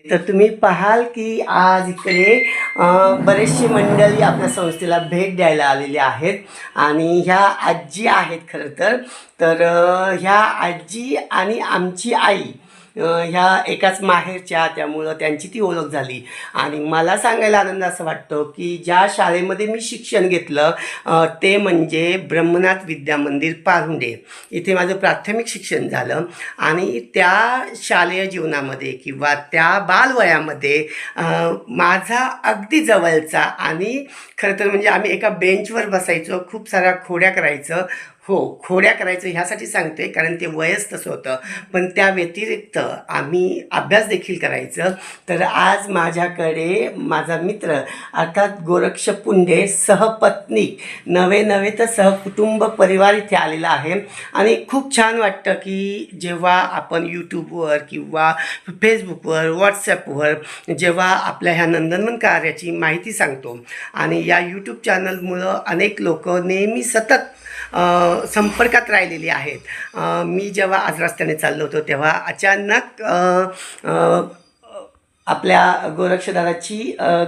तर तुम्ही पाहाल की आज इकडे बरेचशी मंडळी आपल्या संस्थेला भेट द्यायला आलेली आहेत आणि ह्या आजी आहेत खरं तर ह्या आजी आणि आमची आई ह्या एकाच माहेरच्या, त्यामुळं त्यांची ती ओळख झाली. आणि मला सांगायला आनंद असं वाटतो की ज्या शाळेमध्ये मी शिक्षण घेतलं ते म्हणजे ब्रह्मनाथ विद्या मंदिर पारुंडे, इथे माझं प्राथमिक शिक्षण झालं. आणि त्या शालेय जीवनामध्ये किंवा त्या बालवयामध्ये माझा अगदी जवळचा आणि खरं तर म्हणजे आम्ही एका बेंचवर बसायचो, खूप साऱ्या खोड्या करायचं. हो, खोड्या करायचं ह्यासाठी सांगते कारण ते वयच तसं होतं, पण त्या व्यतिरिक्त आम्ही अभ्यास देखील करायचं. तर आज माझ्याकडे माझा मित्र अर्थात गोरक्ष पुंडे सहपत्नी नवे तर सहकुटुंब परिवार इथे आलेला आहे. आणि खूप छान वाटतं की जेव्हा आपण यूट्यूबवर किंवा फेसबुकवर व्हॉट्सॲपवर जेव्हा आपल्या ह्या नंदनवन कार्याची माहिती सांगतो आणि या यूट्यूब चॅनलमुळं अनेक लोक नेहमी सतत संपर्कात राहिलेली आहेत. मी जेव्हा आज रस्त्याने चाललो होतो तेव्हा अचानक आपल्या गोरक्षदादाची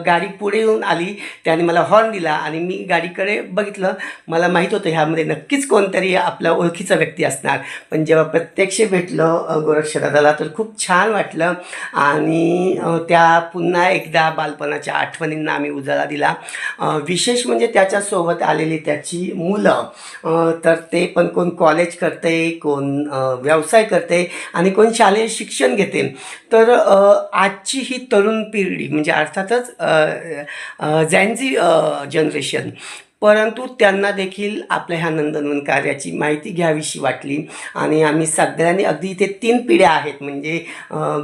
गाडी पुढे येऊन आली. त्याने मला हॉर्न दिला आणि मी गाडीकडे बघितलं. मला माहीत होतं ह्यामध्ये नक्कीच कोणतरी आपला ओळखीचा व्यक्ती असणार, पण जेव्हा प्रत्यक्ष भेटलं गोरक्षदादाला तर खूप छान वाटलं. आणि त्या पुन्हा एकदा बालपणाच्या आठवणींना आम्ही उजाळा दिला. विशेष म्हणजे त्याच्यासोबत आलेली त्याची मुलं, तर ते पण कोण कॉलेज करते, कोण व्यवसाय करते आणि कोण शालेय शिक्षण घेते. तर आजची ही तरुण पिढी म्हणजे अर्थातच झॅन्झी जनरेशन, परंतु त्यांना देखील आपल्या ह्या नंदनवन कार्याची माहिती घ्यावीशी वाटली. आणि आम्ही सगळ्यांनी अगदी इथे 3 पिढ्या आहेत, म्हणजे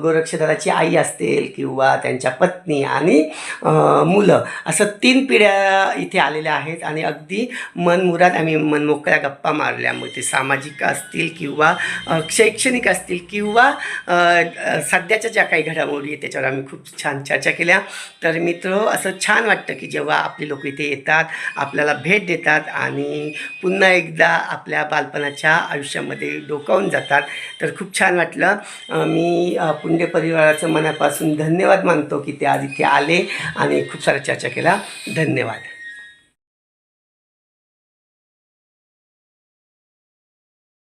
गोरक्षदादाची आई असतील किंवा त्यांच्या पत्नी आणि मुलं, असं 3 पिढ्या इथे आलेल्या आहेत. आणि अगदी मनमुराद आम्ही मनमोकळ्या गप्पा मारल्या. मग ते सामाजिक असतील किंवा शैक्षणिक असतील किंवा सध्याच्या ज्या काही घडामोडी आहेत त्याच्यावर आम्ही खूप छान चर्चा केल्या. तर मित्र, असं छान वाटतं की जेव्हा आपली लोक इथे येतात, आपल्याला भेट देतात आणि पुन्हा एकदा आपल्या बालपणाच्या आयुष्यामध्ये डोकावून जातात. तर खूप छान वाटलं. मी पुंडे परिवाराचं मनापासून धन्यवाद मानतो की ते आज इथे आले आणि खूप साऱ्या चर्चा केला. धन्यवाद.